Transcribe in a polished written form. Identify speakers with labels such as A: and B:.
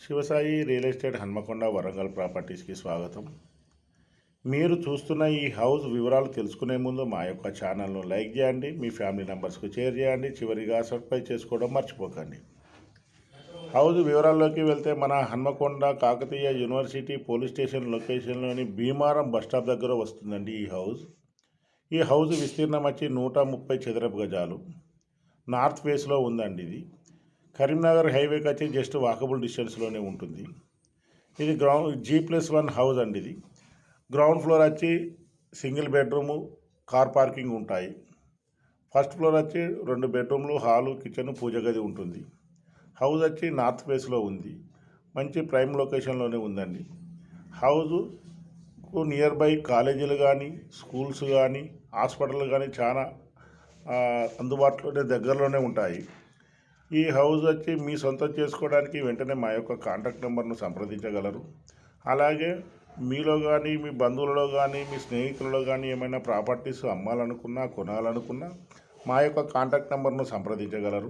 A: Shivasai real estate Hanamkonda Warangal ప్రాపర్టీస్కి స్వాగతం. మీరు చూస్తున్న ఈ హౌస్ వివరాలు తెలుసుకునే ముందు మా యొక్క ఛానల్ను లైక్ చేయండి, మీ ఫ్యామిలీ మెంబర్స్కు షేర్ చేయండి, చివరిగా సబ్స్క్రైబ్ చేసుకోవడం మర్చిపోకండి. హౌస్ వివరాల్లోకి వెళ్తే మన Hanamkonda Kakatiya university police station లొకేషన్లోని భీమారం బస్టాప్ దగ్గర వస్తుందండి ఈ హౌస్ విస్తీర్ణం వచ్చి 130 చదరపు గజాలు. నార్త్ ఫేస్లో ఉందండి. ఇది కరీంనగర్ హైవేకి వచ్చి జస్ట్ వాకబుల్ డిస్టెన్స్లోనే ఉంటుంది. ఇది G+1 హౌస్ అండి. ఇది గ్రౌండ్ ఫ్లోర్ వచ్చి సింగిల్ బెడ్రూము, కార్ పార్కింగ్ ఉంటాయి. ఫస్ట్ ఫ్లోర్ వచ్చి 2 బెడ్రూమ్లు, హాలు, కిచెన్, పూజ గది ఉంటుంది. హౌస్ వచ్చి నార్త్ ఫేస్లో ఉంది. మంచి ప్రైమ్ లొకేషన్లోనే ఉందండి. హౌస్కు నియర్ బై కాలేజీలు కానీ, స్కూల్స్ కానీ, హాస్పిటల్ కానీ చాలా అందుబాటులోనే దగ్గరలోనే ఉంటాయి. ఈ హౌస్ వచ్చి మీ సొంతం చేసుకోవడానికి వెంటనే మా యొక్క కాంటాక్ట్ నెంబర్ను సంప్రదించగలరు. అలాగే మీలో కానీ, మీ బంధువులలో కానీ, మీ స్నేహితులలో కానీ ఏమైనా ప్రాపర్టీస్ అమ్మాలనుకున్నా, కొనాలనుకున్నా మా యొక్క కాంటాక్ట్ నెంబర్ను సంప్రదించగలరు.